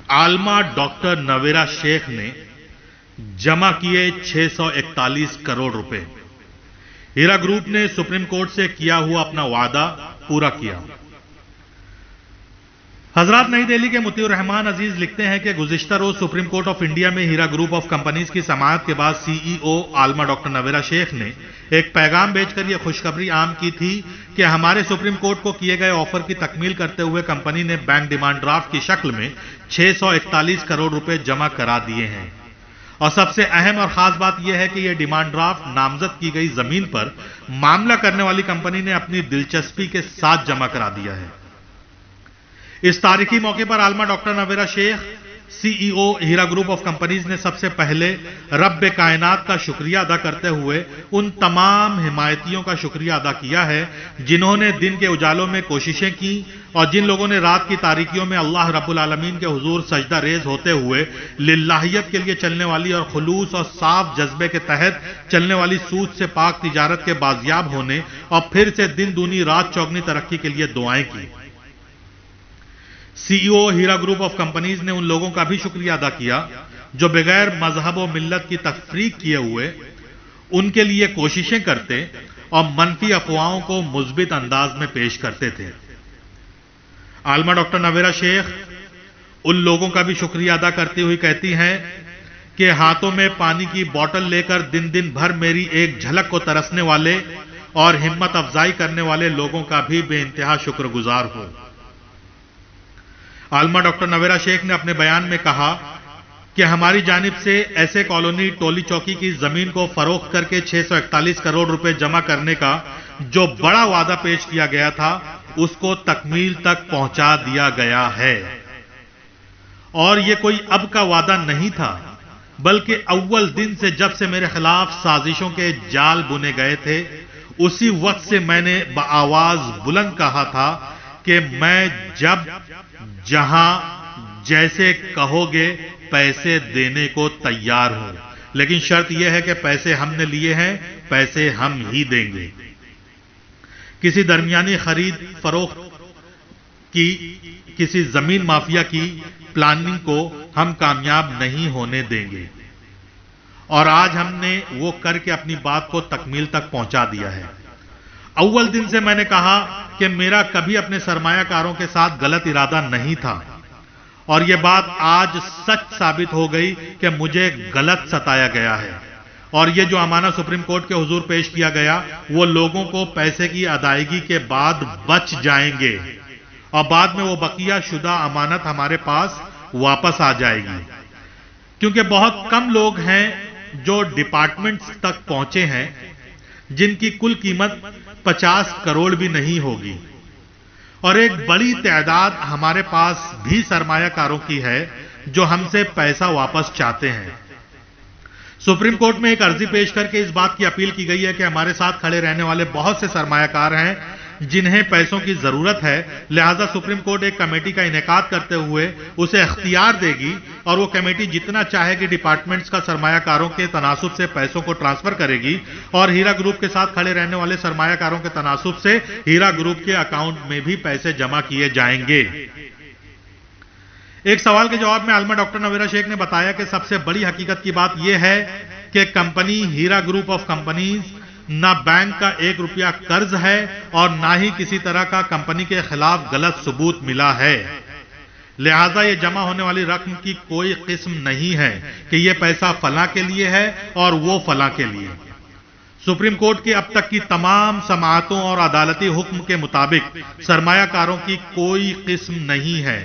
आलमा doctor Navera Sheikh ने जमा किए 641 करोड़ रुपए। हीरा ग्रुप ने सुप्रीम कोर्ट से किया हुआ अपना वादा पूरा किया। हजरात, नई दिल्ली के मुतीउर रहमान अजीज लिखते हैं कि गुज़िश्ता रोज सुप्रीम कोर्ट ऑफ इंडिया में हीरा ग्रुप ऑफ कंपनीज की समाअत के बाद सीईओ आलमा डॉक्टर नवेरा शेख ने एक पैगाम भेजकर यह खुशखबरी आम की थी कि हमारे सुप्रीम कोर्ट को किए गए ऑफर की तकमील करते हुए कंपनी ने बैंक डिमांड ड्राफ्ट की शक्ल में 641 करोड़ रुपए जमा करा दिए हैं। और सबसे अहम और खास बात यह है कि यह डिमांड ड्राफ्ट नामजद की गई जमीन पर मामला करने वाली कंपनी ने अपनी दिलचस्पी के साथ जमा करा दिया है। इस तारीखी मौके पर आलमा doctor Navera Sheikh, CEO Hira group of companies ने सबसे पहले रब्बे कायनात का शुक्रिया अदा करते हुए उन तमाम हिमायतियों का शुक्रिया अदा किया है जिन्होंने दिन के उजालों में कोशिशें की और जिन लोगों ने रात की तारीकियों में अल्लाह रब्बुल आलमीन के हुजूर सजदा रेज होते हुए लिल्लाहियत के लिए चलने वाली और खुलूस और साफ जज्बे के तहत चलने वाली सूद से पाक तिजारत के बाजियाब होने और फिर से दिन दूनी रात चौगनी तरक्की के लिए दुआएं की। CEO Hira group of companies ने उन लोगों का भी शुक्रिया अदा किया जो बगैर मजहब और मिल्लत की तफरीक किए हुए उनके लिए कोशिशें करते और मनफी अफवाहों को मुस्बित अंदाज में पेश करते थे। आलमा डॉक्टर नवेरा शेख उन लोगों का भी शुक्रिया अदा करती हुई कहती हैं कि हाथों में पानी की बोतल लेकर दिन दिन भर मेरी एक झलक को तरसने वाले और हिम्मत अफजाई करने वाले लोगों का भी बेइंतहा शुक्रगुजार हूं। आलमा डॉक्टर नवेरा शेख ने अपने बयान में कहा कि हमारी जानिब से ऐसे कॉलोनी टोली चौकी की जमीन को फरोख्त करके 641 करोड़ रुपए जमा करने का जो बड़ा वादा पेश किया गया था उसको तकमील तक पहुंचा दिया गया है। और यह कोई अब का वादा नहीं था बल्कि अव्वल दिन से जब से मेरे खिलाफ साजिशों के जाल बुने गए थे उसी वक्त से मैंने बआवाज बुलंद कहा था कि मैं जब जहां जैसे कहोगे पैसे देने को तैयार हूं, लेकिन शर्त यह है कि पैसे हमने लिए हैं, पैसे हम ही देंगे। किसी दरमियानी खरीद फरोख्त की किसी जमीन माफिया की प्लानिंग को हम कामयाब नहीं होने देंगे और आज हमने वो करके अपनी बात को तकमील तक पहुंचा दिया है। अव्वल दिन से मैंने कहा कि मेरा कभी अपने सरमायाकारों के साथ गलत इरादा नहीं था और यह बात आज सच साबित हो गई कि मुझे गलत सताया गया है और यह जो अमानत सुप्रीम कोर्ट के हुजूर पेश किया गया वो लोगों को पैसे की अदायगी के बाद बच जाएंगे और बाद में वो बकिया शुदा अमानत हमारे पास वापस आ जाएगी, क्योंकि बहुत कम लोग हैं जो डिपार्टमेंट्स तक पहुंचे हैं जिनकी कुल कीमत 50 करोड़ भी नहीं होगी और एक बड़ी तादाद हमारे पास भी सरमायाकारों की है जो हमसे पैसा वापस चाहते हैं। सुप्रीम कोर्ट में एक अर्जी पेश करके इस बात की अपील की गई है कि हमारे साथ खड़े रहने वाले बहुत से सरमायाकार हैं जिन्हें पैसों की जरूरत है, लिहाजा सुप्रीम कोर्ट एक कमेटी का इनेकाद करते हुए उसे इख्तियार देगी और वो कमेटी जितना चाहेगी डिपार्टमेंट्स का सरमायाकारों के तनासुब से पैसों को ट्रांसफर करेगी और हीरा ग्रुप के साथ खड़े रहने वाले सरमायाकारों के तनासुब से हीरा ग्रुप के अकाउंट में भी पैसे जमा किए जाएंगे। एक सवाल के जवाब में आलमा डॉक्टर नवेरा शेख ने बताया कि सबसे बड़ी हकीकत की बात यह है कि company Hira group of companies ना बैंक का 1 रुपया कर्ज है और ना ही किसी तरह का कंपनी के खिलाफ गलत सबूत मिला है, लिहाजा यह जमा होने वाली रकम की कोई किस्म नहीं है कि यह पैसा फलां के लिए है और वो फलां के लिए। सुप्रीम कोर्ट की अब तक की तमाम समाअतों और अदालती हुक्म के मुताबिक सरमायाकारों की कोई किस्म नहीं है।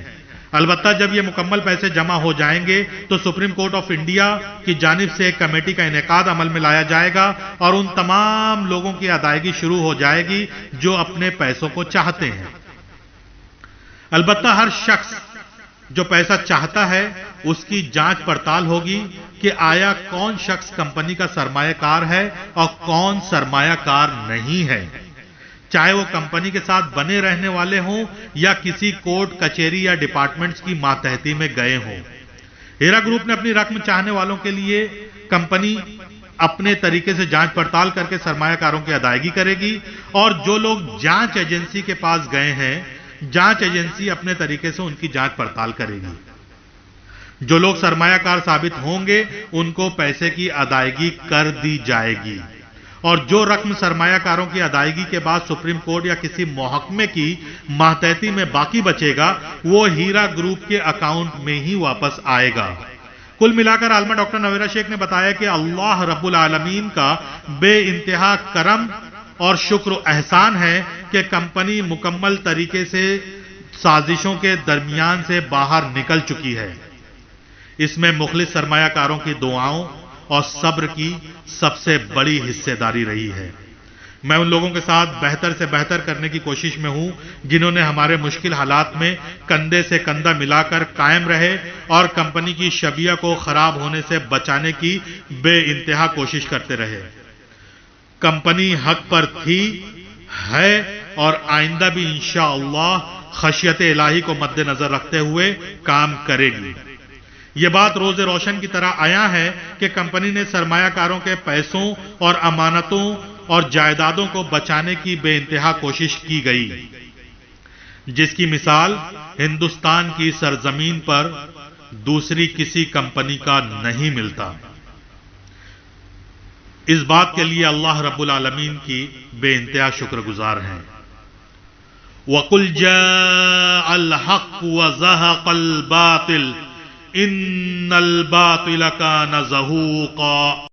अलबत्ता जब ये मुकम्मल पैसे जमा हो जाएंगे तो सुप्रीम कोर्ट ऑफ इंडिया की जानिब से एक कमेटी का इनेकाद अमल में लाया जाएगा और उन तमाम लोगों की अदायगी शुरू हो जाएगी जो अपने पैसों को चाहते हैं। अलबत्ता हर शख्स जो पैसा चाहता है उसकी जांच पड़ताल होगी कि आया कौन शख्स कंपनी का सरमायाकार है और कौन सरमायाकार नहीं है, चाहे वो कंपनी के साथ बने रहने वाले हों या किसी कोर्ट कचहरी या डिपार्टमेंट्स की मातहती में गए हों। हीरा ग्रुप ने अपनी रकम चाहने वालों के लिए कंपनी अपने तरीके से जांच पड़ताल करके सरमायाकारों की अदायगी करेगी और जो लोग जांच एजेंसी के पास गए हैं जांच एजेंसी अपने तरीके से उनकी जांच पड़ताल करेगी। جو لوگ سرمایہ کار ثابت ہوں گے ان کو پیسے کی ادائیگی کر دی جائے گی، اور جو رقم سرمایہ کاروں کی ادائیگی کے بعد سپریم کورٹ یا کسی محکمے کی ماتحتی میں باقی بچے گا وہ ہیرا گروپ کے اکاؤنٹ میں ہی واپس آئے گا۔ کل ملا کر عالمہ ڈاکٹر نویرہ شیخ نے بتایا کہ اللہ رب العالمین کا بے انتہا کرم اور شکر و احسان ہے کہ کمپنی مکمل طریقے سے سازشوں کے درمیان سے باہر نکل چکی ہے۔ اس میں مخلص سرمایہ کاروں کی دعاؤں اور صبر کی سب سے بڑی حصہ داری رہی ہے۔ میں ان لوگوں کے ساتھ بہتر سے بہتر کرنے کی کوشش میں ہوں جنہوں نے ہمارے مشکل حالات میں کندھے سے کندھا ملا کر قائم رہے اور کمپنی کی شبیہ کو خراب ہونے سے بچانے کی بے انتہا کوشش کرتے رہے۔ کمپنی حق پر تھی، ہے اور آئندہ بھی انشاءاللہ خشیت الہی کو مد نظر رکھتے ہوئے کام کرے گی۔ یہ بات روز روشن کی طرح آیا ہے کہ کمپنی نے سرمایہ کاروں کے پیسوں اور امانتوں اور جائیدادوں کو بچانے کی بے انتہا کوشش کی گئی، جس کی مثال ہندوستان کی سرزمین پر دوسری کسی کمپنی کا نہیں ملتا۔ اس بات کے لیے اللہ رب العالمین کی بے انتہا شکر گزار ہیں۔ وَقُلْ جَاءَ الْحَقُّ وَزَهَقَ الْبَاطِلُ إِنَّ الْبَاطِلَ كَانَ زَهُوقًا۔